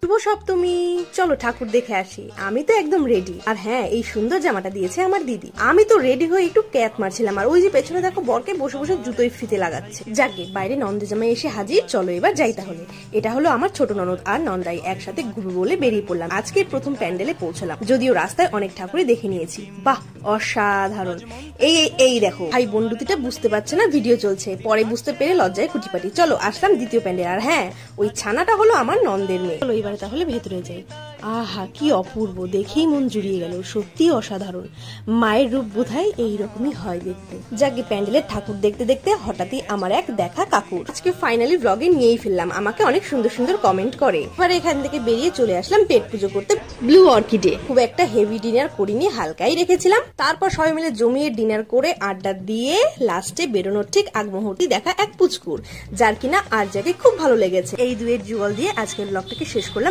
শুভ সপ্তমী। চলো ঠাকুর দেখে আসি। আমি তো একদম রেডি। আর হ্যাঁ, এই সুন্দর জামাটা দিয়েছে আমার দিদি। আমি তো রেডি হয়ে একটু ক্যাত মারছিলাম, আর ওই যে পেছনে দেখো বরকে বসে বসে জুতোয় ফিতে লাগাচ্ছে। যাকে বাইরে নন্দ জামাই এসে হাজির। চলো এবার যাই তাহলে। এটা হলো আমার ছোট ননদ আর নন্দাই, একসাথে ঘুরবো বলে বেরিয়ে পড়লাম। আজকে প্রথম প্যান্ডেলে পৌঁছলাম, যদিও রাস্তায় অনেক ঠাকুরই দেখে নিয়েছি। বাহ, অসাধারণ। এই এই দেখো, ভাই বন্ধুটিটা বুঝতে পারছে না ভিডিও চলছে, পরে বুঝতে পেরে লজ্জায় কুটিপাটি। চলো আসলাম দ্বিতীয় প্যান্ডেল। আর হ্যাঁ, ওই ছানাটা হলো আমার নন্দের মেয়ে। চলো এবারে তাহলে ভেতরে যাই। আহা, কি অপূর্ব, দেখেই মন জুড়িয়ে গেল। সত্যি অসাধারণ। মায়ের রূপ বোধহয় এইরকমই হয় দেখতে। যাকে প্যান্ডেলের ঠাকুর দেখতে দেখতে হঠাৎই আমার এক দেখা কাকুর আজকে ফাইনালি ব্লগে নিয়েই ফেললাম। আমাকে অনেক সুন্দর সুন্দর কমেন্ট করে। এবার এখান থেকে বেরিয়ে চলে আসলাম পেট পুজো করতে ব্লু অর্কিডে। খুব একটা হেভি ডিনার করিনি, হালকাই রেখেছিলাম। তারপর সবাই মিলে জমিয়ে ডিনার করে আড্ডা দিয়ে লাস্টে বেরোনোর ঠিক আগ মুহূর্তে দেখা এক পুচকুর, যার কিনা আর যাকে খুব ভালো লেগেছে। এই দুয়ের যুগল দিয়ে আজকের ব্লগটাকে শেষ করলাম।